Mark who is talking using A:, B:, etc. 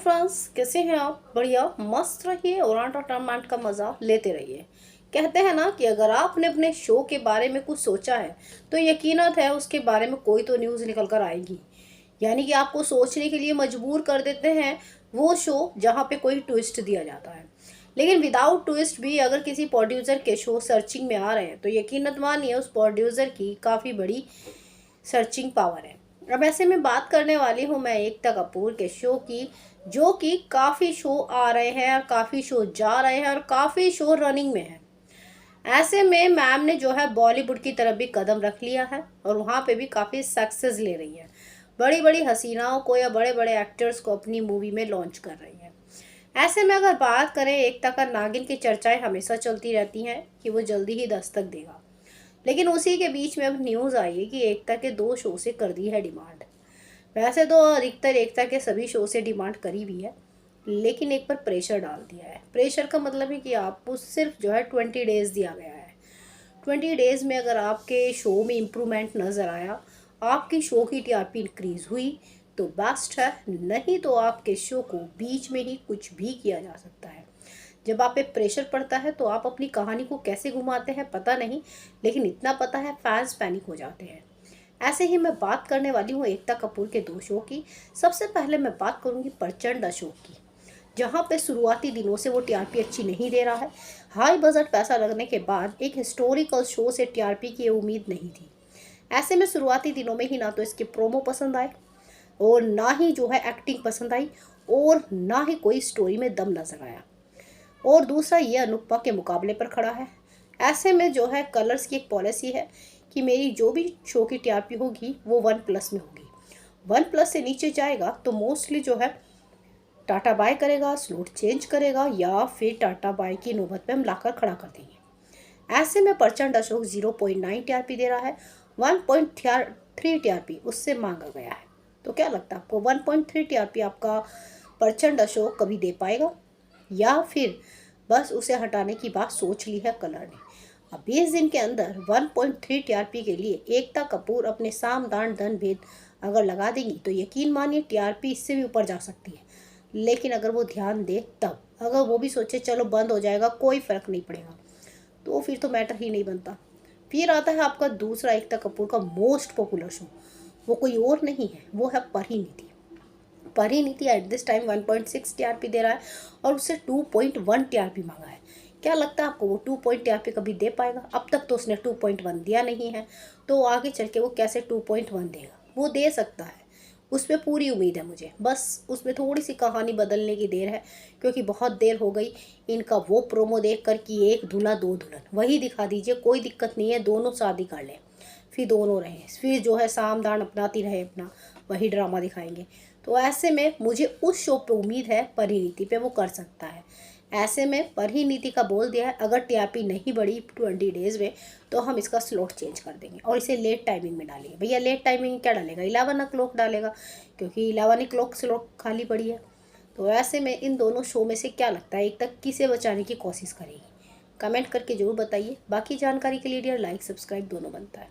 A: Friends, कैसे हैं आप? बढ़िया मस्त रहिए और एंटरटेनमेंट का मज़ा लेते रहिए। कहते हैं ना कि अगर आपने अपने शो के बारे में कुछ सोचा है तो यकीनत है उसके बारे में कोई तो न्यूज़ निकल कर आएगी। यानी कि आपको सोचने के लिए मजबूर कर देते हैं वो शो जहाँ पे कोई ट्विस्ट दिया जाता है। लेकिन विदाउट ट्विस्ट भी अगर किसी प्रोड्यूसर के शो सर्चिंग में आ रहे हैं तो यकीनत मानिए उस प्रोड्यूसर की काफ़ी बड़ी सर्चिंग पावर है। अब ऐसे में बात करने वाली हूँ मैं एकता कपूर के शो की, जो कि काफ़ी शो आ रहे हैं और काफ़ी शो जा रहे हैं और काफ़ी शो रनिंग में है। ऐसे में मैम ने जो है बॉलीवुड की तरफ भी कदम रख लिया है और वहाँ पे भी काफ़ी सक्सेस ले रही है। बड़ी बड़ी हसीनाओं को या बड़े बड़े एक्टर्स को अपनी मूवी में लॉन्च कर रही है। ऐसे में अगर बात करें एकता का, नागिन की चर्चाएं हमेशा चलती रहती हैं कि वो जल्दी ही दस्तक देगा। लेकिन उसी के बीच में अब न्यूज़ आई है कि एकता के 2 शो से कर दी है डिमांड। वैसे तो अधिकतर एकता के सभी शो से डिमांड करी भी है, लेकिन एक पर प्रेशर डाल दिया है। प्रेशर का मतलब है कि आपको सिर्फ जो है 20 डेज़ दिया गया है। 20 डेज़ में अगर आपके शो में इम्प्रूवमेंट नज़र आया, आपकी शो की टीआरपी इंक्रीज़ हुई तो बेस्ट है, नहीं तो आपके शो को बीच में ही कुछ भी किया जा सकता है। जब आप पे प्रेशर पड़ता है तो आप अपनी कहानी को कैसे घुमाते हैं पता नहीं, लेकिन इतना पता है फैंस पैनिक हो जाते हैं। ऐसे ही मैं बात करने वाली हूँ एकता कपूर के 2 शो की। सबसे पहले मैं बात करूँगी प्रचंड अशोक की, जहाँ पे शुरुआती दिनों से वो टीआरपी अच्छी नहीं दे रहा है। हाई बजट पैसा लगने के बाद एक हिस्टोरिकल शो से टीआरपी की उम्मीद नहीं थी। ऐसे में शुरुआती दिनों में ही ना तो इसके प्रोमो पसंद आए और ना ही जो है एक्टिंग पसंद आई और ना ही कोई स्टोरी में दम नजर आया। और दूसरा ये अनुपमा के मुकाबले पर खड़ा है। ऐसे में जो है कलर्स की एक पॉलिसी है कि मेरी जो भी शो की टीआरपी होगी वो 1+ में होगी। 1+ से नीचे जाएगा तो मोस्टली जो है टाटा बाय करेगा, स्लॉट चेंज करेगा या फिर टाटा बाय की नौबत पे हम लाकर खड़ा कर देंगे। ऐसे में प्रचंड अशोक 0.9 टीआरपी दे रहा है। 1.3 टीआरपी उससे मांगा गया है। तो क्या लगता है आपको 1.3 टीआरपी आपका प्रचंड अशोक कभी दे पाएगा, या फिर बस उसे हटाने की बात सोच ली है कलर ने? अब 20 दिन के अंदर 1.3 टीआरपी के लिए एकता कपूर अपने साम दान दंड भेद अगर लगा देंगी तो यकीन मानिए टीआरपी इससे भी ऊपर जा सकती है। लेकिन अगर वो ध्यान दे तब, अगर वो भी सोचे चलो बंद हो जाएगा कोई फ़र्क नहीं पड़ेगा, तो फिर तो मैटर ही नहीं बनता। फिर आता है आपका दूसरा एकता कपूर का मोस्ट पॉपुलर शो। वो कोई और नहीं है, वो है Parineeti. Parineeti at this time 1.6 TRP दे रहा है और उससे 2.1 टीआरपी मांगा है। क्या लगता है आपको वो 2 टीआरपी कभी दे पाएगा? अब तक तो उसने 2.1 दिया नहीं है, तो आगे चल के वो कैसे 2.1 देगा? वो दे सकता है, उस पर पूरी उम्मीद है मुझे। बस उसमें थोड़ी सी कहानी बदलने की देर है, क्योंकि बहुत देर हो गई इनका वो प्रोमो देख कर कि एक दूल्हा दो दुल्हन, वही दिखा दीजिए, कोई दिक्कत नहीं है, दोनों शादी कर लें, फिर दोनों रहें, फिर जो है साम दान अपनाती रहे अपना, वही ड्रामा दिखाएंगे। तो ऐसे में मुझे उस शो पे उम्मीद है, परिणीति पे वो कर सकता है। ऐसे में परिणीति का बोल दिया है अगर टीआरपी नहीं बढ़ी 20 डेज़ में तो हम इसका स्लॉट चेंज कर देंगे और इसे लेट टाइमिंग में डालेंगे। भैया लेट टाइमिंग क्या डालेगा? 11 o'clock डालेगा, क्योंकि 11 o'clock स्लॉट खाली पड़ी है। तो ऐसे में इन दोनों शो में से क्या लगता है एक तक किसे बचाने की कोशिश करेगी? कमेंट करके ज़रूर बताइए। बाकी जानकारी के लिए डियर लाइक सब्सक्राइब दोनों बनता है।